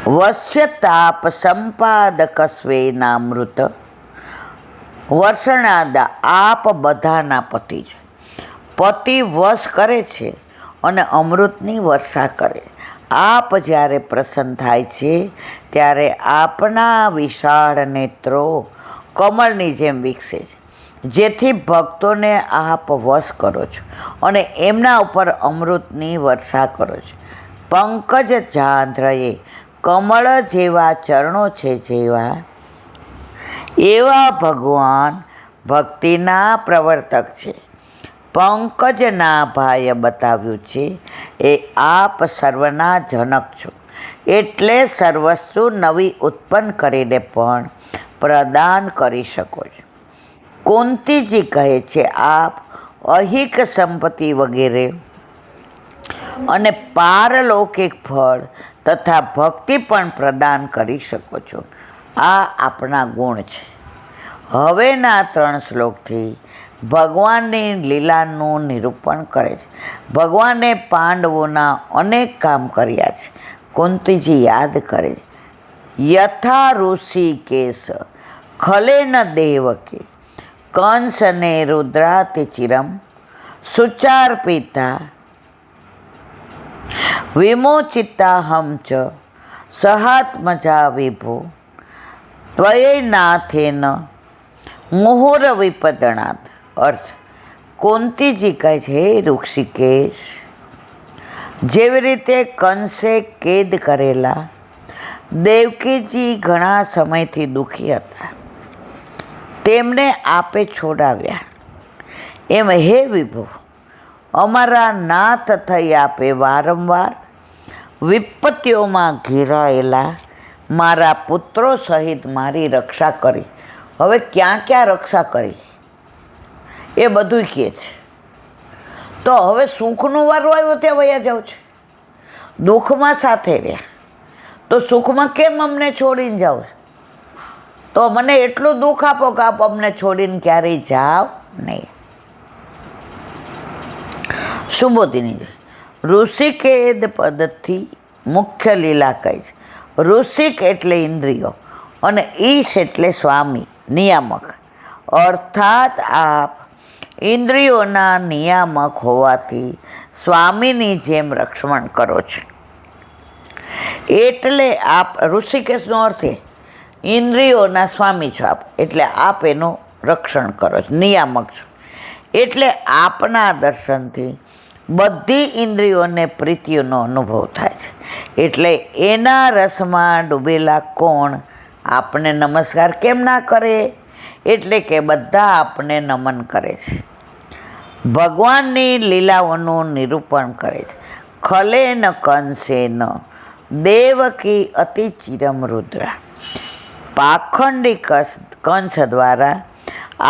વસ્યતાપ સંપાદક સ્વેનામૃત વર્ષણાદા આપ બધાના પતિ છે. પતિ વશ કરે છે અને અમૃતની વર્ષા કરે. આપ જ્યારે પ્રસન્ન થાય છે ત્યારે આપના વિશાળ નેત્રો કમળની જેમ વિકસે છે, જેથી ભક્તોને આપ વશ કરો છો અને એમના ઉપર અમૃતની વર્ષા કરો છો. પંકજ જાંધ્રએ કમળ જેવા ચરણો છે જેવા, એવા ભગવાન ભક્તિના પ્રવર્તક છે. પંકજના ભાઈએ બતાવ્યું છે એ આપ સર્વના જનક છો, એટલે સર્વસ્વ નવી ઉત્પન્ન કરીને પણ પ્રદાન કરી શકો છો. કુંતીજી કહે છે આપ અહિક સંપત્તિ વગેરે અને પારલૌકિક ફળ તથા ભક્તિ પણ પ્રદાન કરી શકો છો. આ આપણા ગુણ છે. હવેના 3 શ્લોકથી ભગવાનની લીલાનું નિરૂપણ કરે છે. ભગવાને પાંડવોના અનેક કામ કર્યા છે. કુંતીજી યાદ કરે છે. યથા ઋષિકેશ ખલેન દેવકે કંસને રુદ્રાતિચિરમ સુચાર પિતા વિમોચિતાહમ ચ સહાત્મજા વિભો ત્વયૈનાથેન મુહુર વિપદણાત. અર્થ, કુંતીજી કહે છે હે ઋષિકેશ, જેવી રીતે કંસે કેદ કરેલા દેવકીજી ઘણા સમયથી દુઃખી હતા, તેમને આપે છોડાવ્યા, એમ હે વિભો અમારા નાથ થઈ આપે વારંવાર વિપત્તિઓમાં ઘેરાયેલા મારા પુત્રો સહિત મારી રક્ષા કરી. હવે ક્યાં ક્યાં રક્ષા કરી એ બધું કહે છે. તો હવે સુખનો વારો આવ્યો ત્યાં વયા જાવ છે. દુઃખમાં સાથે રહ્યા તો સુખમાં કેમ અમને છોડીને જાઓ? તો મને એટલું દુઃખ આપો કે આપ અમને છોડીને ક્યારેય જાઓ નહીં. સુબોધિની ઋષિકેદ પદથી મુખ્ય લીલા કહી છે. ઋષિક એટલે ઇન્દ્રિયો અને ઈશ એટલે સ્વામી, નિયામક. અર્થાત આપ ઇન્દ્રિયોના નિયામક હોવાથી સ્વામીની જેમ રક્ષણ કરો છો. એટલે આપ ઋષિકેશનો અર્થ ઇન્દ્રિયોના સ્વામી છો આપ, એટલે આપ એનું રક્ષણ કરો છો, નિયામક છો. એટલે આપના દર્શનથી બધી ઇન્દ્રિયોને પ્રીતિનો અનુભવ થાય છે. એટલે એના રસમાં ડૂબેલા કોણ આપને નમસ્કાર કેમ ના કરે? એટલે કે બધા આપને નમન કરે છે. ભગવાનની લીલાઓનું નિરૂપણ કરે છે. ખલેન કંસેન દેવકી અતિ ચિરમ રુદ્રા. પાખંડી કંસ દ્વારા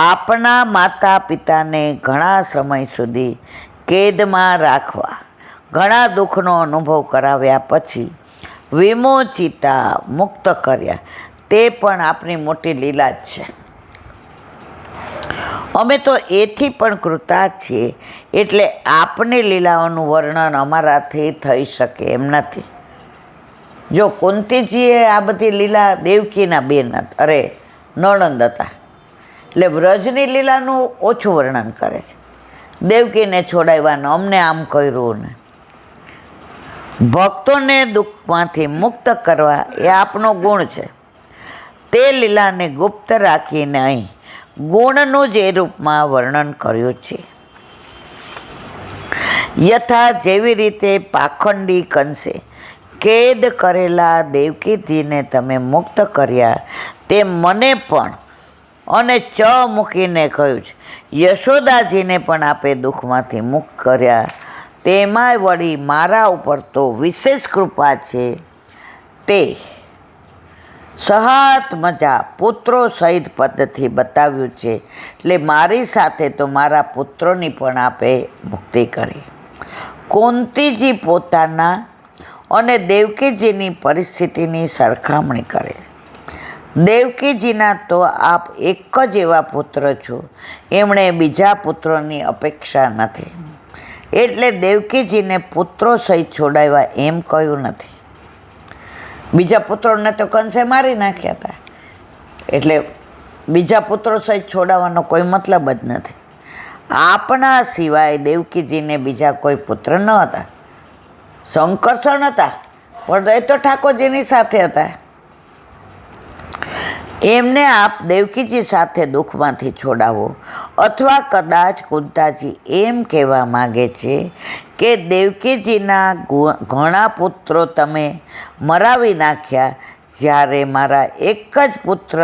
આપણા માતા પિતાને ઘણા સમય સુધી કેદમાં રાખવા, ઘણા દુઃખનો અનુભવ કરાવ્યા પછી વિમોચિતા મુક્ત કર્યા, તે પણ આપણી મોટી લીલા જ છે. અમે તો એથી પણ કૃતાર્થ છીએ, એટલે આપની લીલાઓનું વર્ણન અમારાથી થઈ શકે એમ નથી. જો કુંતીજીએ આ બધી લીલા દેવકીના બેન નણંદ હતા, એટલે વ્રજની લીલાનું ઓછું વર્ણન કરે છે. દેવકીને છોડાવ્યાનું અમને આમ કર્યું ને. ભક્તોને દુઃખમાંથી મુક્ત કરવા એ આપનો ગુણ છે. તે લીલાને ગુપ્ત રાખીને અહીં ગુણનું જ એ રૂપમાં વર્ણન કર્યું છે. યથા જેવી રીતે પાખંડી કંસે કેદ કરેલા દેવકીજીને તમે મુક્ત કર્યા, તેમ મને પણ અને ચ મૂકીને કહ્યું છે યશોદાજીને પણ આપે દુઃખમાંથી મુક્ત કર્યા. તેમાંય વળી મારા ઉપર તો વિશેષ કૃપા છે. તે સહાત્મજા પુત્રો સહિત પદથી બતાવ્યું છે. એટલે મારી સાથે તો મારા પુત્રોની પણ આપે મુક્તિ કરી. કુંતીજી પોતાના અને દેવકીજીની પરિસ્થિતિની સરખામણી કરે. દેવકીજીના તો આપ એક જ એવા પુત્ર છો, એમણે બીજા પુત્રોની અપેક્ષા નથી, એટલે દેવકીજીને પુત્રો સહિત છોડાવ્યા એમ કહ્યું નથી. બીજા પુત્રોને તો કંસે મારી નાખ્યા હતા, એટલે બીજા પુત્રો સહિત છોડાવવાનો કોઈ મતલબ જ નથી. આપણા સિવાય દેવકીજીને બીજા કોઈ પુત્ર ન હતા. શંકરસણ હતા, પણ એ તો ઠાકોરજીની સાથે હતા. એમને આપ દેવકીજી સાથે દુઃખમાંથી છોડાવો. અથવા કદાચ કુંતાજી એમ કહેવા માગે છે કે દેવકીજીના ઘણા પુત્રો તમે મરાવી નાખ્યા, જ્યારે મારા એક જ પુત્ર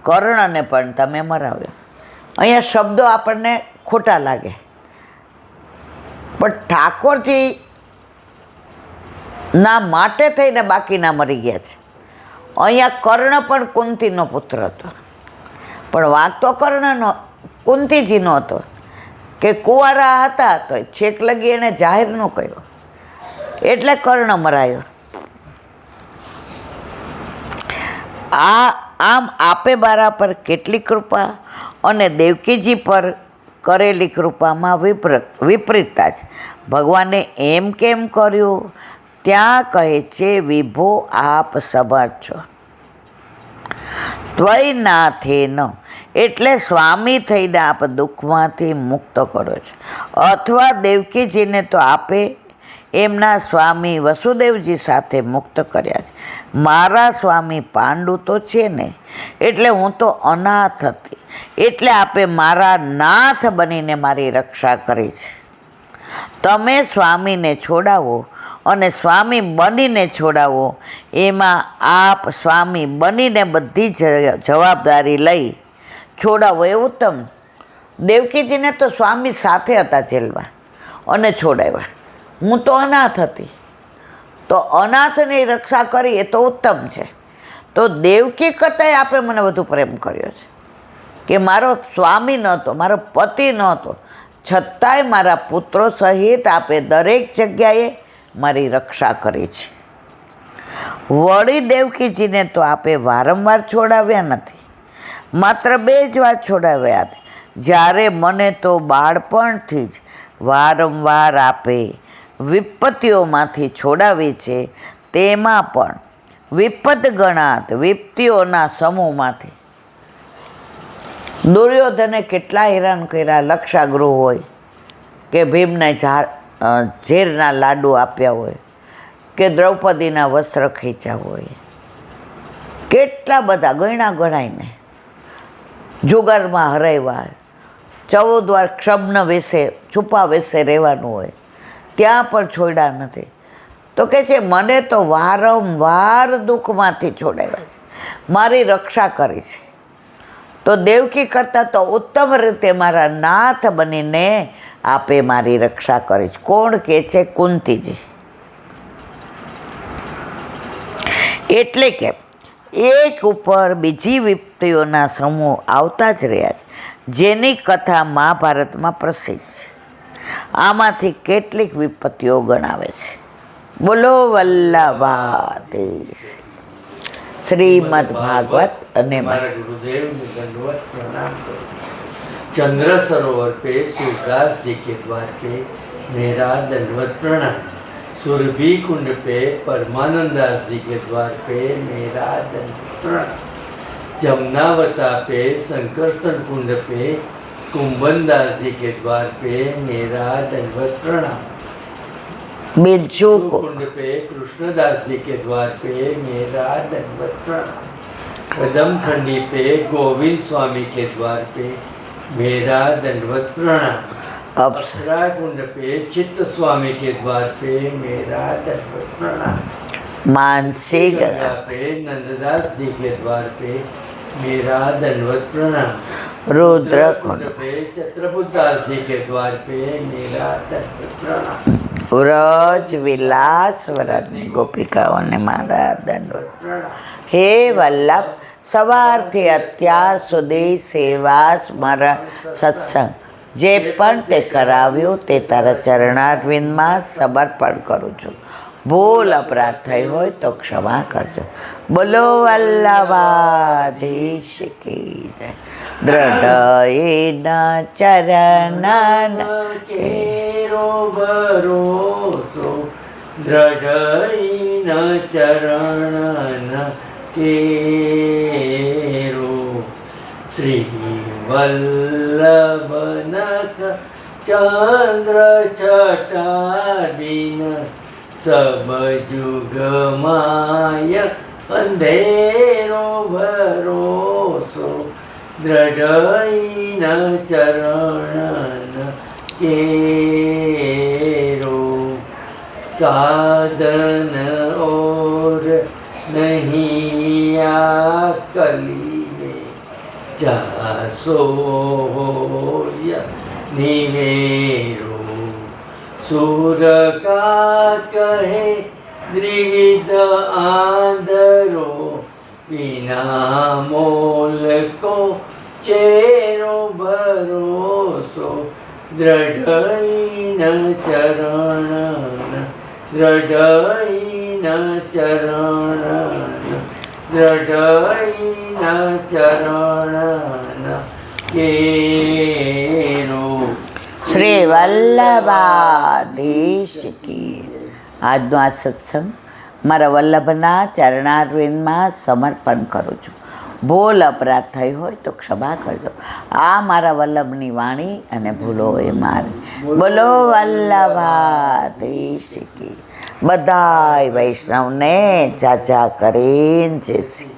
કર્ણને પણ તમે મરાવ્યો. અહીંયા શબ્દો આપણને ખોટા લાગે, પણ ઠાકોરજી ના માટે થઈને બાકીના મરી ગયા છે. અહીંયા કર્ણ પણ કુંતીનો પુત્ર હતો, પણ વાંક તો કર્ણનો કુંતીજીનો હતો કે કુંવારા હતા તો છેક લગી એણે જાહેર ન કર્યો, એટલે કર્ણ મરાયો. આમ આપે મારા પર કેટલી કૃપા અને દેવકીજી પર કરેલી કૃપામાં વિપરીતતા જ. ભગવાને એમ કેમ કર્યું? ત્યાં કહે છે, વિભો આપ સમર્થ છો. ત્વય નાથે ન, એટલે સ્વામી થઈને આપ દુઃખમાંથી મુક્ત કરો છો. અથવા દેવકીજીને તો આપે એમના સ્વામી વસુદેવજી સાથે મુક્ત કર્યા છે. મારા સ્વામી પાંડુ તો છે ને, એટલે હું તો અનાથ હતી, એટલે આપે મારા નાથ બનીને મારી રક્ષા કરી છે. તમે સ્વામીને છોડાવો અને સ્વામી બનીને છોડાવો, એમાં આપ સ્વામી બનીને બધી જવાબદારી લઈ છોડાવો એ ઉત્તમ. દેવકીજીને તો સ્વામી સાથે હતા જેલમાં અને છોડાવ્યા. હું તો અનાથ હતી, તો અનાથની રક્ષા કરી એ તો ઉત્તમ છે. તો દેવકી કરતાંય આપે મને વધુ પ્રેમ કર્યો છે કે મારો સ્વામી નહોતો, મારો પતિ નહોતો, છતાંય મારા પુત્રો સહિત આપે દરેક જગ્યાએ મારી રક્ષા કરી છે. વળી દેવકીજીને તો આપે વારંવાર છોડાવ્યા નથી, માત્ર 2 જ વાર છોડાવ્યા હતા. જ્યારે મને તો બાળપણથી જ વારંવાર આપે વિપત્તિઓમાંથી છોડાવી છે, તેમાં પણ વિપદ ગણાત વિપત્તિઓના સમૂહમાંથી. દુર્યોધને કેટલા હેરાન કર્યા, લક્ષાગૃહ હોય કે ભીમને ઝેરના લાડુ આપ્યા હોય કે દ્રૌપદીના વસ્ત્ર ખેંચ્યા હોય, કેટલા બધા ગણ્યા ગણાઈને જુગારમાં હરાવ્યા. 14 વાર ક્ષબ્ન વેશે છુપા વેશે રહેવાનું હોય, ત્યાં પણ છોડ્યા નથી. તો કે છે મને તો વારંવાર દુઃખમાંથી છોડાવ્યા છે, મારી રક્ષા કરી છે. તો દેવકી કરતાં તો ઉત્તમ રીતે મારા નાથ બનીને આપે મારી રક્ષા કરી છે. કોણ કહે છે? કુંતીજી. એટલે કે એક ઉપર બીજી વિપત્તિઓના સમૂહ આવતા જ રહ્યા છે, જેની કથા મહાભારતમાં પ્રસિદ્ધ છે. આમાંથી કેટલીક વિપત્તિઓ ગણાવે છે. બોલો વલ્લભાધીશ. શ્રીમદ ભાગવત અને गुरुदेव दंडवत प्रणाम करो। चंद्र सरोवर पे सूरदास जी के द्वार पे मेरा दंडवत प्रणाम। सुरभि कुंड पे परमानंदास जी के द्वार पे मेरा दंडवत प्रणाम। जमुनावता पे शंकरसन कुंड पे कुंभनदास जी के द्वार पे मेरा दंडवत प्रणाम। बिरजू कुंड पे कृष्णदास जी के द्वार पे मेरा दंडवत प्रणाम। कदम खंडी पे गोविंद स्वामी के द्वार पे मेरा दंडवत प्रणाम। अप्सरा कुंड पे चित्त स्वामी के द्वार पे मेरा दंडवत प्रणाम। मानसी गंगा पे नंददास जी के द्वार पे मेरा दंडवत प्रणाम। रुद्र कुंड पे छत्रपुरदास जी के द्वार पे मेरा दंडवत प्रणाम। વ્રજ વિલાસ વરદની ગોપિકાઓને મારા દંડવત. હે વલ્લભ, સવારથી અત્યાર સુધી સેવા સ્મરણ સત્સંગ જે પણ તે કરાવ્યું તે તારા ચરણારવિંદમાં સમર્પણ કરું છું. ભૂલ અપરાધ થઈ હોય તો ક્ષમા કરજો. બોલો વલ્લભાધીશ કી જય. દ્રઢયેના ચરણ કેરો ભરોસો દ્રઢઈ ન ચરણ કેરો શ્રી વલ્લભ નખ ચંદ્ર છટાદીન સબ જુગ માય અંધેરો ભરોસો દ્રઢ ન ચરણ કેરો સાધન ઓર નહીં આ કલી में જાસો નિવેરો સુર કા કહે દ્વિવિધ આંધરો વિના મોલ કો ચેરો ભરોસો દ્રઢ ન ચરણ દ્રઢ ન ચરણ દ્રઢ ન ચરણ કેરો શ્રી વલ્લભાધીશ કી. આજનો આ સત્સંગ મારા વલ્લભના ચરણારવિંદમાં સમર્પણ કરું છું. ભૂલ અપરાધ થઈ હોય તો ક્ષમા કરજો. આ મારા વલ્લભની વાણી અને ભૂલો એ મારી. બોલો વલ્લભાધીશ કી. બધાય વૈષ્ણવને ચાચા કરીને જય શ્રી